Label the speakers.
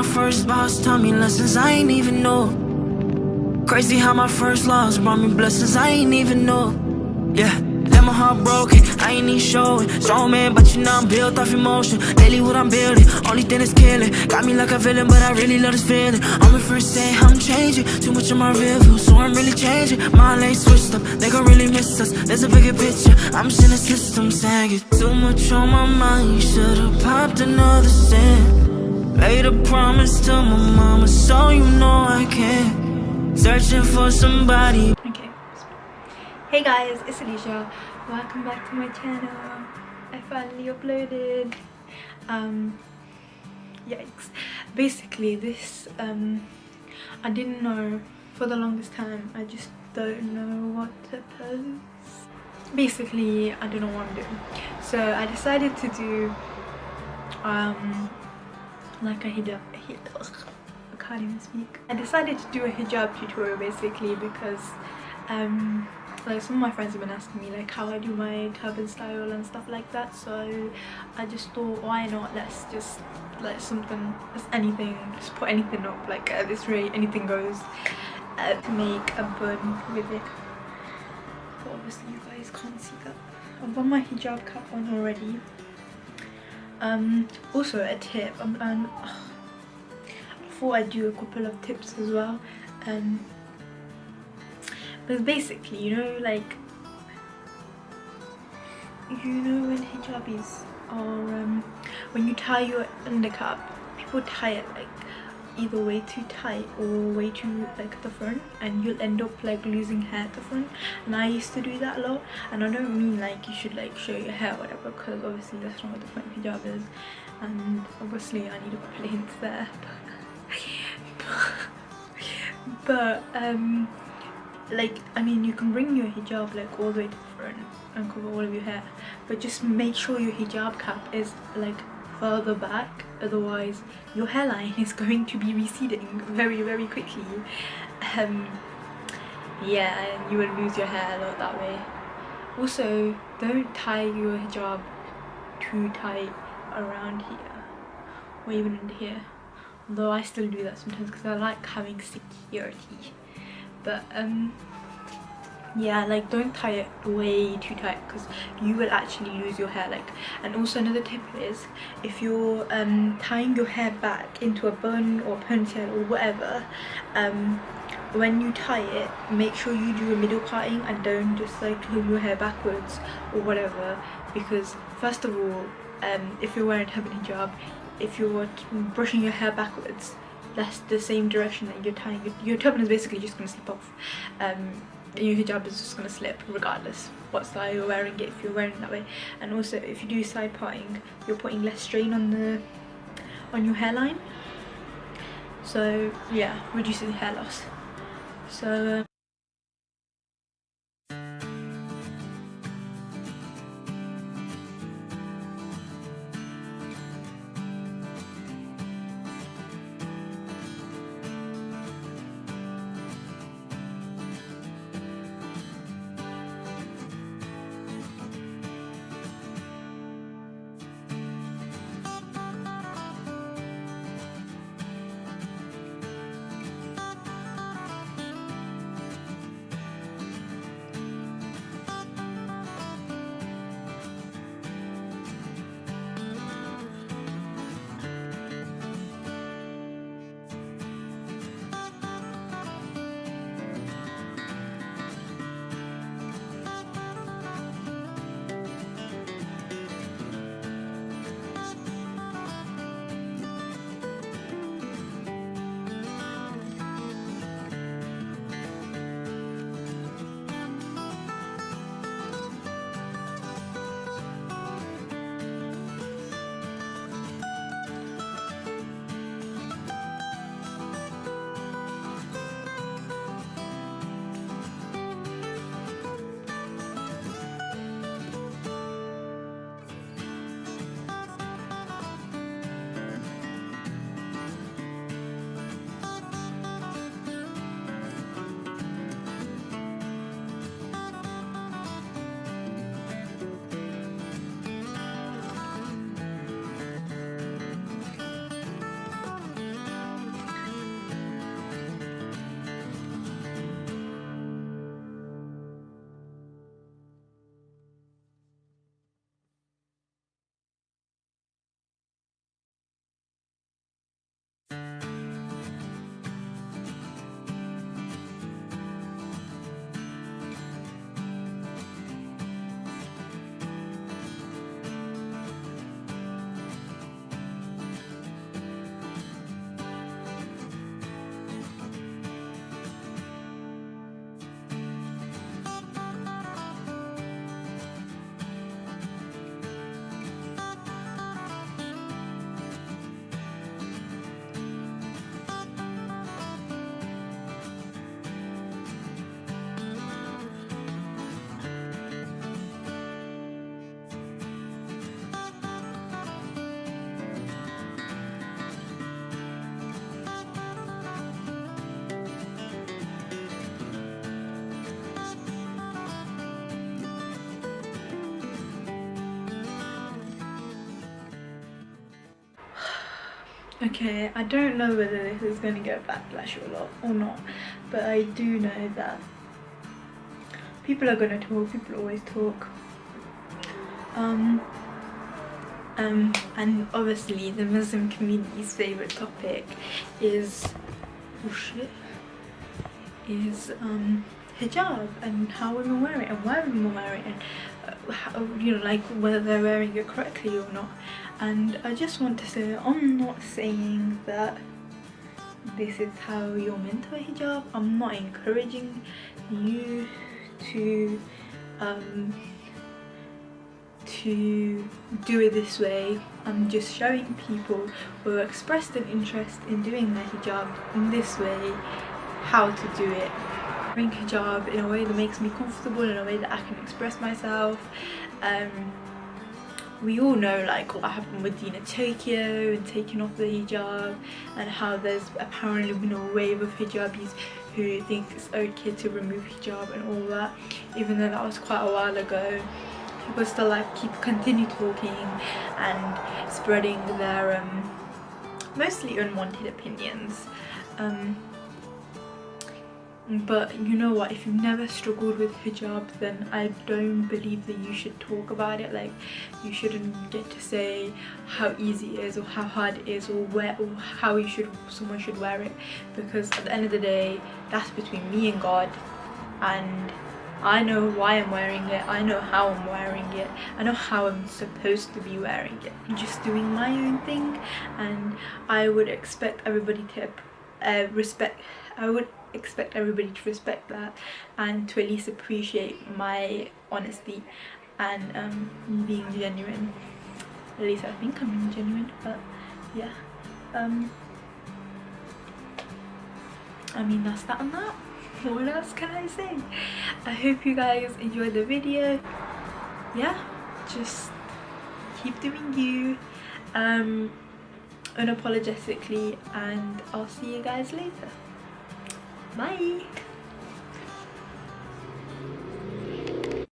Speaker 1: my first boss taught me lessons I ain't even know. Crazy how my first loss brought me blessings I ain't even know. Yeah, let my heart broken, I ain't even showing. Strong man, but you know I'm built off emotion. Daily what I'm building, only thing that's killing. Got me like a villain, but I really love this feeling. On my first day, I'm changing. Too much of my real view, so I'm really changing. My lane switched up, they gon' really miss us. There's a bigger picture, I'm just in the system saying it. Too much on my mind, should've popped another cent. Made a promise to my mama, so you know I can't. Searching for somebody.
Speaker 2: Okay. Hey guys, it's Alicia. Welcome back to my channel. I finally uploaded. Yikes. Basically, this I didn't know for the longest time. I just don't know what to post. Basically, I don't know what I'm doing. So I decided to do like a hijab. I can't even speak. I decided to do a hijab tutorial basically because like some of my friends have been asking me like how I do my turban style and stuff like that, so I just thought why not, let's just like something, just anything, just put anything up, like at this rate anything goes, to make a bun with it. But obviously you guys can't see that. I've got my hijab cap on already. Also a tip, I thought I'd do a couple of tips as well. Because basically, you know, like, you know when hijabis are, when you tie your undercap, people tie it like either way too tight or way too like at the front, and you'll end up like losing hair at the front. And I used to do that a lot, and I don't mean like you should like show your hair or whatever, because obviously that's not what the point of hijab is, and obviously I need a couple of hints there. But like, I mean, you can bring your hijab like all the way to the front and cover all of your hair, but just make sure your hijab cap is like further back, otherwise your hairline is going to be receding very quickly. Yeah, and you will lose your hair a lot that way. Also, don't tie your hijab too tight around here or even under here, although I still do that sometimes because I like having security. But yeah, like don't tie it way too tight because you will actually lose your hair. Like, and also another tip is, if you're tying your hair back into a bun or ponytail or whatever, when you tie it, make sure you do a middle parting and don't just like pull your hair backwards or whatever, because first of all, if you're wearing a turban hijab, if you're brushing your hair backwards, that's the same direction that you're tying. Your turban is basically just going to slip off. Your hijab is just going to slip regardless what style you're wearing it, if you're wearing it that way. And also, if you do side parting, you're putting less strain on your hairline, so yeah, reducing hair loss. So Okay, I don't know whether this is going to get backlash or not, but I do know that people are going to talk, people always talk. And obviously the Muslim community's favourite topic is hijab and how women wear it and why women wear it, and how, you know, like whether they're wearing it correctly or not. And I just want to say, I'm not saying that this is how you're meant to wear hijab. I'm not encouraging you to do it this way. I'm just showing people who have expressed an interest in doing their hijab in this way how to do it. Wearing hijab in a way that makes me comfortable, in a way that I can express myself. We all know like what happened with Dina Tokio and taking off the hijab, and how there's apparently been a wave of hijabis who think it's okay to remove hijab and all that, even though that was quite a while ago. People still like continue talking and spreading their mostly unwanted opinions. But you know what, if you've never struggled with hijab, then I don't believe that you should talk about it. Like, you shouldn't get to say how easy it is or how hard it is or how someone should wear it, because at the end of the day, that's between me and God, and I know why I'm wearing it, I know how I'm wearing it, I know how I'm supposed to be wearing it. I'm just doing my own thing, and I would expect everybody to respect that, and to at least appreciate my honesty and me being genuine. At least I think I'm being genuine, but yeah. I mean, that's that on that. What else can I say? I hope you guys enjoyed the video. Yeah, just keep doing you unapologetically, and I'll see you guys later. Bye.